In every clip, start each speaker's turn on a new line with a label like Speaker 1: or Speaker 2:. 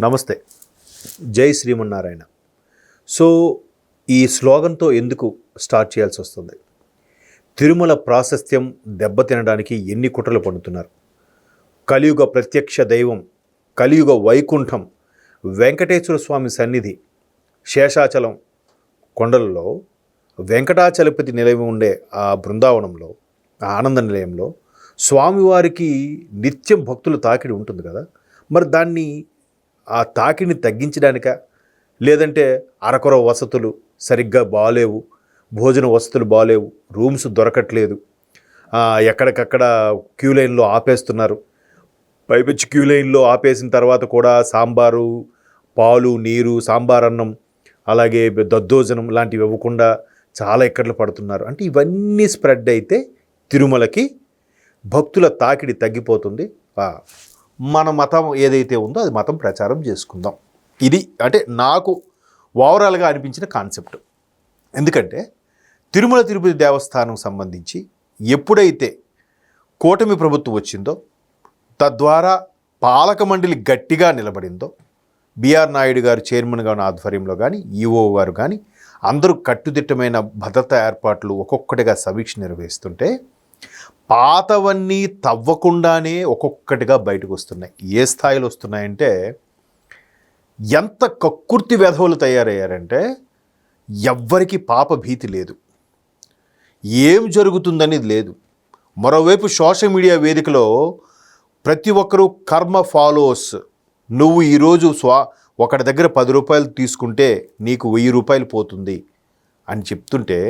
Speaker 1: నమస్తే. జై శ్రీమన్నారాయణ. సో ఈ స్లోగన్తో ఎందుకు స్టార్ట్ చేయాల్సి వస్తుంది? తిరుమల ప్రాశస్త్యం దెబ్బతినడానికి ఎన్ని కుట్రలు పన్నుతున్నారు. కలియుగ ప్రత్యక్ష దైవం, కలియుగ వైకుంఠం వెంకటేశ్వర స్వామి సన్నిధి శేషాచలం కొండలలో వెంకటాచలపతి నిలయం ఉండే ఆ బృందావనంలో, ఆ ఆనంద నిలయంలో స్వామివారికి నిత్యం భక్తుల తాకిడి ఉంటుంది కదా. మరి దాన్ని, ఆ తాకిడిని తగ్గించడానిక, లేదంటే అరకొర వసతులు సరిగ్గా బాలేవు, భోజన వసతులు బాలేవు, రూమ్స్ దొరకట్లేదు, ఎక్కడికక్కడ క్యూ లైన్లో ఆపేస్తున్నారు. పైపెచ్చి క్యూ లైన్లో ఆపేసిన తర్వాత కూడా సాంబారు, పాలు, నీరు, సాంబార్ అన్నం, అలాగే దద్దోజనం లాంటివి ఇవ్వకుండా చాలా ఇక్కట్లు పడుతున్నారు. అంటే ఇవన్నీ స్ప్రెడ్ అయితే తిరుమలకి భక్తుల తాకిడి తగ్గిపోతుంది. మన మతం ఏదైతే ఉందో అది మతం ప్రచారం చేసుకుందాం. ఇది అంటే నాకు ఓవరాల్గా అనిపించిన కాన్సెప్ట్. ఎందుకంటే తిరుమల తిరుపతి దేవస్థానం సంబంధించి ఎప్పుడైతే కూటమి ప్రభుత్వం వచ్చిందో, తద్వారా పాలక మండలి గట్టిగా నిలబడిందో, బిఆర్ నాయుడు గారు చైర్మన్గా ఉన్న ఆధ్వర్యంలో కానీ, ఈఓ గారు కానీ అందరూ కట్టుదిట్టమైన భద్రతా ఏర్పాట్లు ఒక్కొక్కటిగా సమీక్ష నిర్వహిస్తుంటే పాతవన్నీ తవ్వకుండానే ఒక్కొక్కటిగా బయటకు వస్తున్నాయి. ఏ స్థాయిలో వస్తున్నాయంటే, ఎంత కక్కుర్తి వెధవలు తయారయ్యారంటే ఎవ్వరికి పాప భీతి లేదు, ఏం జరుగుతుందనేది లేదు. మరోవైపు సోషల్ మీడియా వేదికలో ప్రతి ఒక్కరూ కర్మ ఫాలోస్, నువ్వు ఈరోజు ఒకటి దగ్గర 10 రూపాయలు తీసుకుంటే నీకు 1000 రూపాయలు పోతుంది అని చెప్తుంటే,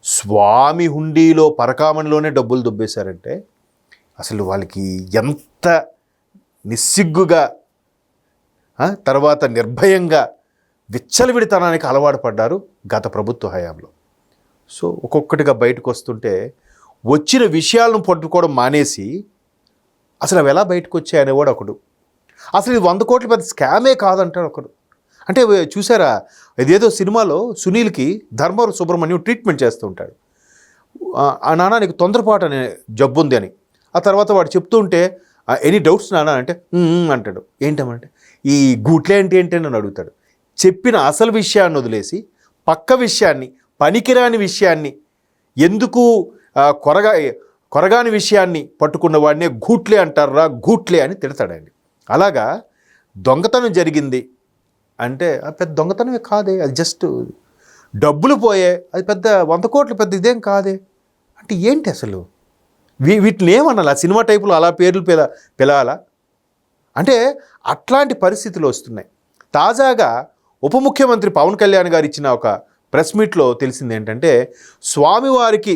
Speaker 1: స్వామి హుండీలో పరకామణిలోనే డబ్బులు దొబ్బేశారంటే అసలు వాళ్ళకి ఎంత నిస్సిగ్గుగా, తర్వాత నిర్భయంగా విచ్చలవిడితనానికి అలవాటు పడ్డారు గత ప్రభుత్వ హయాంలో. సో ఒక్కొక్కటిగా బయటకు వస్తుంటే వచ్చిన విషయాలను పట్టుకోవడం మానేసి అసలు అవి ఎలా బయటకు వచ్చాయనేవాడు ఒకడు. అసలు ఇది 100 కోట్ల పెద్ద స్కామే కాదంటాడు ఒకడు. అంటే చూసారా, ఇదేదో సినిమాలో సునీల్కి ధర్మవరం సుబ్రహ్మణ్యం ట్రీట్మెంట్ చేస్తూ ఉంటాడు. ఆ నాన్న నీకు తొందరపాటు అనే జబ్బు ఉంది అని. ఆ తర్వాత వాడు చెప్తూ ఉంటే ఎనీ డౌట్స్ నాన్న అంటే అంటాడు. ఏంటమంటే ఈ గూట్లే అంటే ఏంటని నన్ను అడుగుతాడు. చెప్పిన అసలు విషయాన్ని వదిలేసి పక్క విషయాన్ని, పనికిరాని విషయాన్ని, ఎందుకు కొరగాని విషయాన్ని పట్టుకున్న వాడినే గూట్లే అంటారా, గూట్లే అని తిడతాడండి. అలాగా దొంగతనం జరిగింది అంటే పెద్ద దొంగతనమే కాదే, అది జస్ట్ డబ్బులు పోయే, అది పెద్ద 100 కోట్లు పెద్ద ఇదేం కాదే అంటే ఏంటి అసలు? వీటిని ఏమనాలి? ఆ సినిమా టైపులో అలా పేర్లు పిలవాలా అంటే? అట్లాంటి పరిస్థితులు వస్తున్నాయి. తాజాగా ఉప ముఖ్యమంత్రి పవన్ కళ్యాణ్ గారు ఇచ్చిన ఒక ప్రెస్ మీట్లో తెలిసింది ఏంటంటే, స్వామివారికి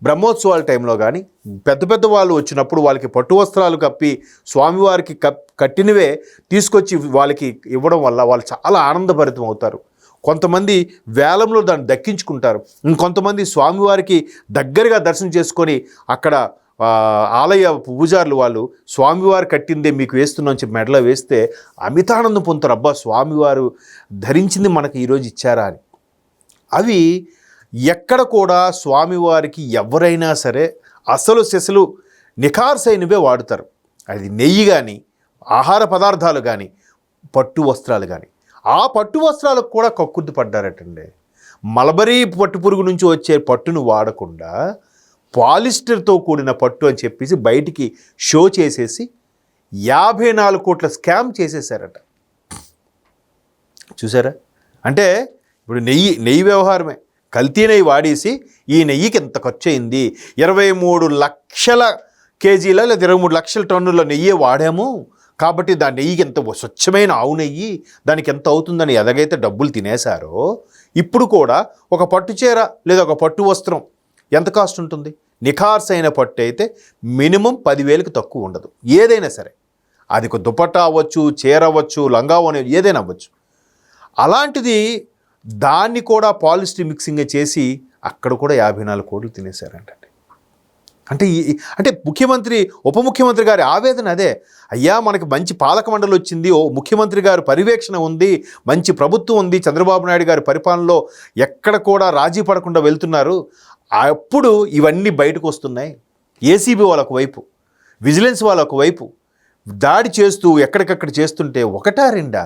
Speaker 1: బ్రహ్మోత్సవాల టైంలో కానీ పెద్ద పెద్ద వాళ్ళు వచ్చినప్పుడు వాళ్ళకి పట్టు వస్త్రాలు కప్పి స్వామివారికి కట్టినవే తీసుకొచ్చి వాళ్ళకి ఇవ్వడం వల్ల వాళ్ళు చాలా ఆనందభరితం అవుతారు. కొంతమంది వేలంలో దాన్ని దక్కించుకుంటారు. ఇంకొంతమంది స్వామివారికి దగ్గరగా దర్శనం చేసుకొని అక్కడ ఆలయ పూజారులు వాళ్ళు స్వామివారు కట్టిందే మీకు వేస్తున్నాం చెప్పి మెడలో వేస్తే అమితానందం పొందుతారు. అబ్బా, స్వామివారు ధరించింది మనకు ఈరోజు ఇచ్చారా అని. అవి ఎక్కడ కూడా స్వామివారికి ఎవరైనా సరే అసలు సెసలు నిఖార్సైనవే వాడుతారు. అది నెయ్యి కానీ, ఆహార పదార్థాలు కానీ, పట్టు వస్త్రాలు కానీ. ఆ పట్టు వస్త్రాలకు కూడా కక్కుర్తి పడ్డారటండి. మలబరీ పట్టు పురుగు నుంచి వచ్చే పట్టును వాడకుండా పాలిస్టర్తో కూడిన పట్టు అని చెప్పేసి బయటికి షో చేసేసి 54 కోట్ల స్కామ్ చేసేసారట. చూసారా? అంటే ఇప్పుడు నెయ్యి వ్యవహారమే, కల్తీ నెయ్యి వాడేసి ఈ నెయ్యికి ఎంత ఖర్చు అయింది, 23 లక్షల కేజీల లేదా 23 లక్షల టన్నుల నెయ్యి వాడాము కాబట్టి దాని నెయ్యికి ఎంత స్వచ్ఛమైన ఆవు నెయ్యి, దానికి ఎంత అవుతుందని ఎలాగైతే డబ్బులు తినేశారో, ఇప్పుడు కూడా ఒక పట్టు చీర లేదా ఒక పట్టు వస్త్రం ఎంత కాస్ట్ ఉంటుంది? నిఖార్స్ అయిన పట్టు అయితే మినిమం 10,000కి తక్కువ ఉండదు. ఏదైనా సరే, అది ఒక దుపట్టా అవ్వచ్చు, చీర అవ్వచ్చు, లంగా ఏదైనా అవ్వచ్చు. అలాంటిది దాన్ని కూడా పాలిస్టర్ మిక్సింగ్ చేసి అక్కడ కూడా 54 కోట్లు తినేశారంటే అంటే ముఖ్యమంత్రి, ఉప ముఖ్యమంత్రి గారి ఆవేదన అదే. అయ్యా, మనకి మంచి పాలక మండలి వచ్చింది, ముఖ్యమంత్రి గారు పర్యవేక్షణ ఉంది, మంచి ప్రభుత్వం ఉంది, చంద్రబాబు నాయుడు గారి పరిపాలనలో ఎక్కడ కూడా రాజీ పడకుండా వెళ్తున్నారు. అప్పుడు ఇవన్నీ బయటకు వస్తున్నాయి. ఏసీబీ వాళ్ళకు వైపు, విజిలెన్స్ వాళ్ళకు వైపు, దాడి చేస్తూ ఎక్కడికక్కడ చేస్తుంటే ఒకటా రెండా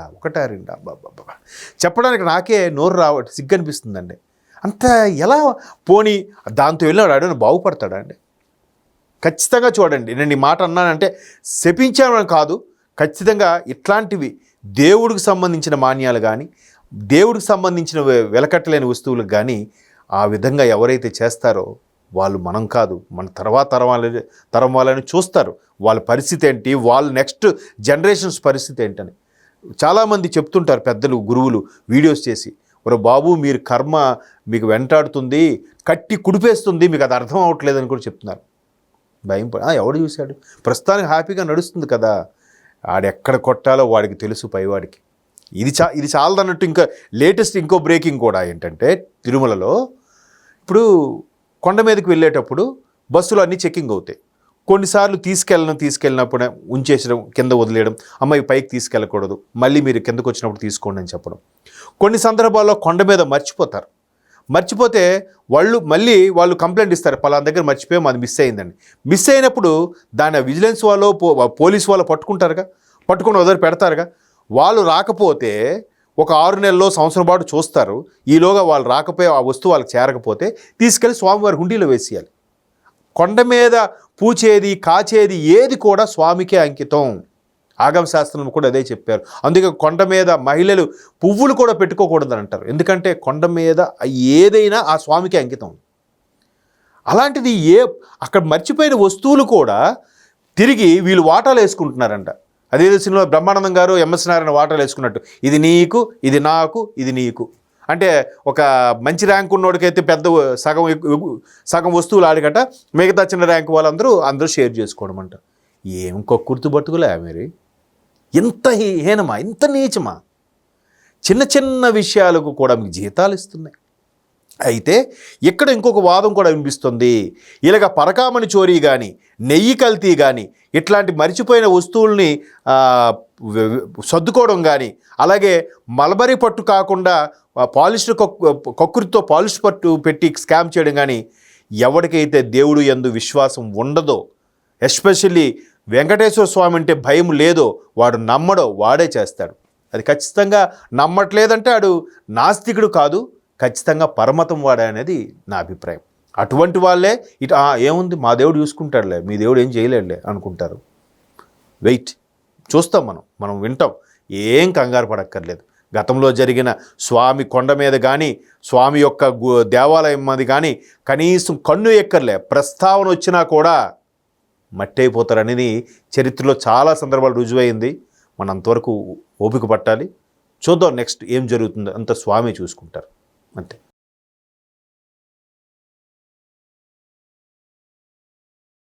Speaker 1: అబ్బబ్బబ్బా. చెప్పడానికి నాకే నోరు సిగ్గనిపిస్తుందండి. అంత ఎలా పోనీ దాంతో వెళ్ళినాడు ఆడని బాగుపడతాడా అండి? ఖచ్చితంగా చూడండి, నేను ఈ మాట అన్నానంటే శపించామని కాదు, ఖచ్చితంగా ఇట్లాంటివి దేవుడికి సంబంధించిన మాన్యాలు కానీ, దేవుడికి సంబంధించిన వెలకట్టలేని వస్తువులకు కానీ ఆ విధంగా ఎవరైతే చేస్తారో వాళ్ళు మనం కాదు, మన తరం వాళ్ళని చూస్తారు. వాళ్ళ పరిస్థితి ఏంటి, వాళ్ళ నెక్స్ట్ జనరేషన్స్ పరిస్థితి ఏంటని చాలామంది చెప్తుంటారు పెద్దలు, గురువులు వీడియోస్ చేసి. ఒరే బాబు, మీరు కర్మ మీకు వెంటాడుతుంది, కట్టి కుడిపేస్తుంది, మీకు అది అర్థం అవ్వట్లేదని కూడా చెప్తున్నారు. భయం ఎవడు చూశాడు? ప్రస్తుతానికి హ్యాపీగా నడుస్తుంది కదా. ఆడెక్కడ కొట్టాలో వాడికి తెలుసు, పైవాడికి. ఇది చాలదన్నట్టు ఇంకా లేటెస్ట్ ఇంకో బ్రేకింగ్ కూడా ఏంటంటే, తిరుమలలో ఇప్పుడు కొండ మీదకి వెళ్ళేటప్పుడు బస్సులు అన్నీ చెక్కింగ్ అవుతాయి. కొన్నిసార్లు తీసుకెళ్ళినప్పుడు ఉంచేసడం, కింద వదిలేయడం, అమ్మాయి పైకి తీసుకెళ్ళకూడదు, మళ్ళీ మీరు కిందకు వచ్చినప్పుడు తీసుకోండి అని చెప్పడం. కొన్ని సందర్భాల్లో కొండ మీద మర్చిపోతే వాళ్ళు కంప్లైంట్ ఇస్తారు, పలానా దగ్గర మర్చిపోయాం, అది మిస్ అయిందండి. మిస్ అయినప్పుడు దాన్ని విజిలెన్స్ వాళ్ళు పోలీసు వాళ్ళు పట్టుకుని వదిలి పెడతారుగా. వాళ్ళు రాకపోతే ఒక 6 నెలల్లో, సంవత్సరం పాటు చూస్తారు. ఈలోగా వాళ్ళు రాకపోయి ఆ వస్తువు వాళ్ళకి చేరకపోతే తీసుకెళ్ళి స్వామివారి హుండీలో వేసేయాలి. కొండ మీద పూచేది, కాచేది ఏది కూడా స్వామికే అంకితం. ఆగమ శాస్త్రంలో కూడా అదే చెప్పారు. అందుకే కొండ మీద మహిళలు పువ్వులు కూడా పెట్టుకోకూడదని అంటారు. ఎందుకంటే కొండ మీద ఏదైనా ఆ స్వామికే అంకితం. అలాంటిది అక్కడ మర్చిపోయిన వస్తువులు కూడా తిరిగి వీళ్ళు వాటాలు వేసుకుంటున్నారంట. అదే సినిమా బ్రహ్మానందం గారు, ఎంఎస్ నారాయణ వాటాలు వేసుకున్నట్టు, ఇది నీకు, ఇది నాకు, ఇది నీకు. అంటే ఒక మంచి ర్యాంక్ ఉన్నోడికైతే పెద్ద సగం వస్తువులు ఆడిగట, మిగతా చిన్న ర్యాంక్ వాళ్ళందరూ షేర్ చేసుకోవడం అంట. ఏం కుర్తు బతుకులే మీరు? ఇంత హీనమా, ఇంత నీచమా? చిన్న విషయాలకు కూడా మీకు జీతాలు ఇస్తున్నాయి. అయితే ఇక్కడ ఇంకొక వాదం కూడా వినిపిస్తుంది. ఇలాగ పరకామణి చోరీ కానీ, నెయ్యి కల్తీ కానీ, ఇట్లాంటి మరిచిపోయిన వస్తువుల్ని సర్దుకోవడం కానీ, అలాగే మల్బరీ పట్టు కాకుండా పాలిస్టర్ కక్కురితో పాలిష్ పట్టు పెట్టి స్కామ్ చేయడం కానీ, ఎవరికైతే దేవుడు యందు విశ్వాసం ఉండదో, ఎస్పెషల్లీ వెంకటేశ్వర స్వామి అంటే భయం లేదో, వాడు నమ్మడో వాడే చేస్తాడు. అది ఖచ్చితంగా నమ్మట్లేదంటే వాడు నాస్తికుడు కాదు, ఖచ్చితంగా పరమతం వాడే అనేది నా అభిప్రాయం. అటువంటి వాళ్ళే ఏముంది, మా దేవుడు చూసుకుంటాడులే, మీ దేవుడు ఏం చేయలేడులే అనుకుంటారు. వెయిట్ చూస్తాం, మనం వింటాం, ఏం కంగారు పడక్కర్లేదు. గతంలో జరిగిన స్వామి కొండ మీద కానీ, స్వామి యొక్క దేవాలయం మీద కానీ కనీసం కన్ను ఎక్కర్లే, ప్రస్తావన వచ్చినా కూడా మట్టి అయిపోతారనేది చరిత్రలో చాలా సందర్భాలు రుజువైంది. మనం అంతవరకు ఓపిక పట్టాలి. చూద్దాం నెక్స్ట్ ఏం జరుగుతుందో, అంత స్వామి చూసుకుంటారు అంతే.